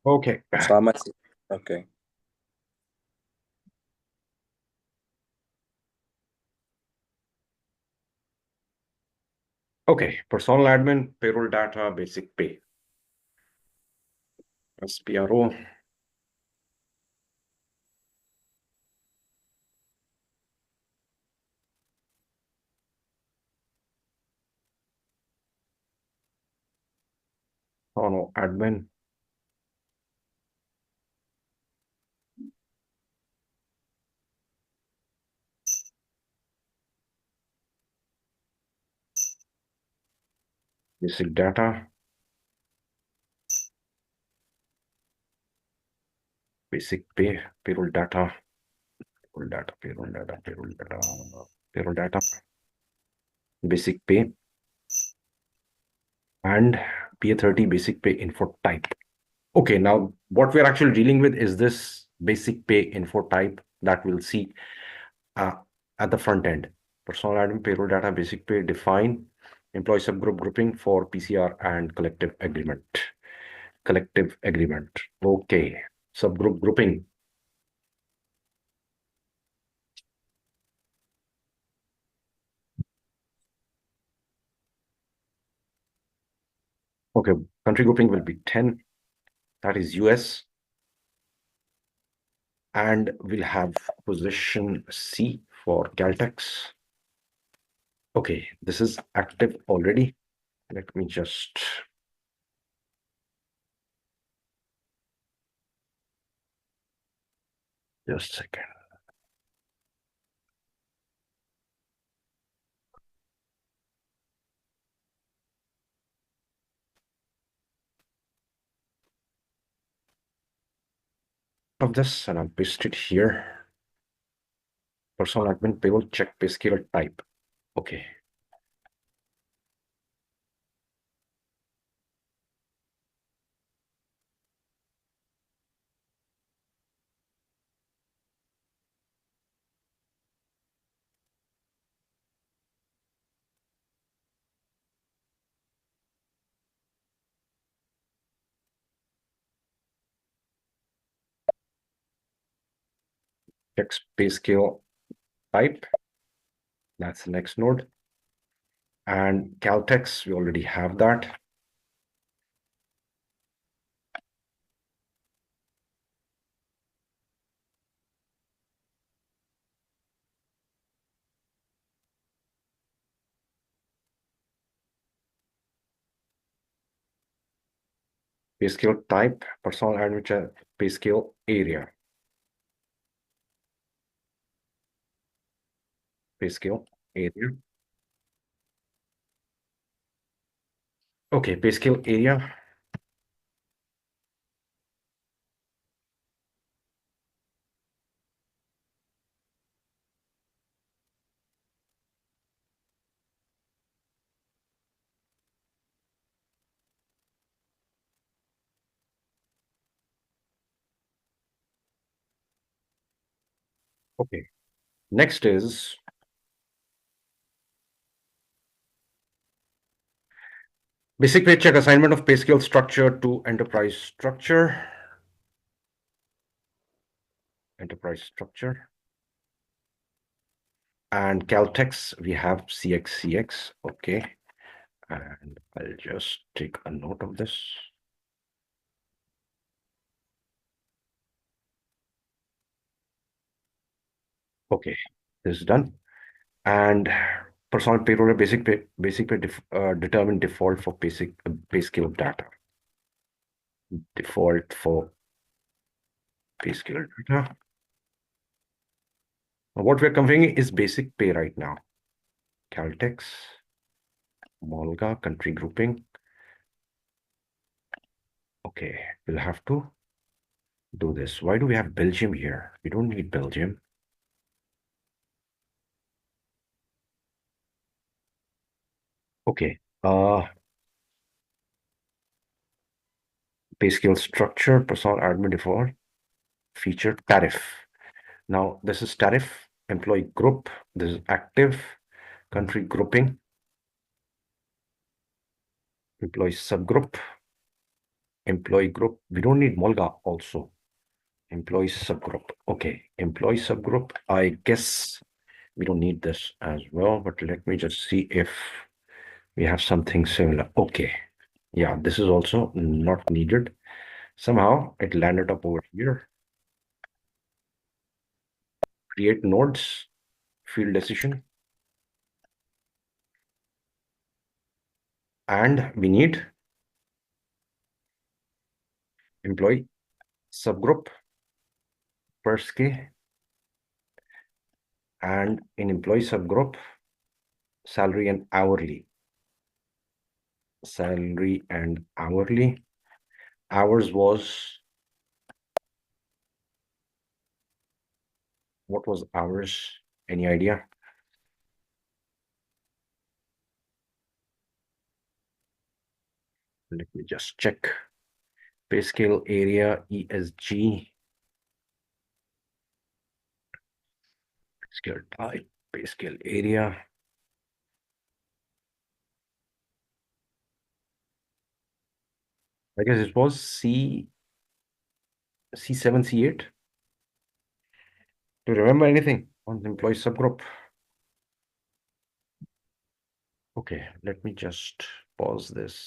Okay. Selamat sih. Oke. Okay. Personal admin, payroll data, basic pay. SPRO. Oh no, admin. Basic data. Basic pay, payroll data. Payroll data, payroll data, payroll data, payroll data. Basic pay. And PA30 basic pay info type. Okay, now what we're actually dealing with is this basic pay info type that we'll see uh, at the front end. Personal admin, payroll data, basic pay, define employee subgroup grouping for PCR and collective agreement. Collective agreement. Okay, subgroup grouping. Okay, country grouping will be 10. That is US. And we'll have position C for Caltex. Okay, this is active already. Let me just a second. Of this, and I'll paste it here. Personal admin payroll check Payscale type. Okay. Checks Payscale type. That's the next node. And Caltex, we already have that. Payscale type, personal admin check Payscale area. Payscale area. Okay, Payscale area. Okay. Next is basic pay check assignment of Payscale structure to enterprise structure. Enterprise structure. And Caltex, we have CXCX. Okay. And I'll just take a note of this. Okay, this is done. And personal payroll basic pay determine default for basic pay scale data. Default for pay scale data. Now, what we're comparing is basic pay right now. Caltex, Molga, country grouping. Okay, we'll have to do this. Why do we have Belgium here? We don't need Belgium. Okay. Pay scale structure, personal admin default, feature tariff. Now, this is tariff, employee group, this is active, country grouping, employee subgroup, employee group. We don't need Molga also. Employee subgroup. Okay, employee subgroup. I guess we don't need this as well, but let me just see if we have something similar. Okay. Yeah, this is also not needed. Somehow it landed up over here. Create nodes, field decision. And we need employee subgroup per K. And in employee subgroup, salary and hourly. Salary and hourly. Hours was, what was hours? Any idea? Let me just check. Payscale area ESG. Payscale type, Payscale area. I guess it was C7, C8. Do you remember anything on the employee subgroup? Okay, let me just pause this.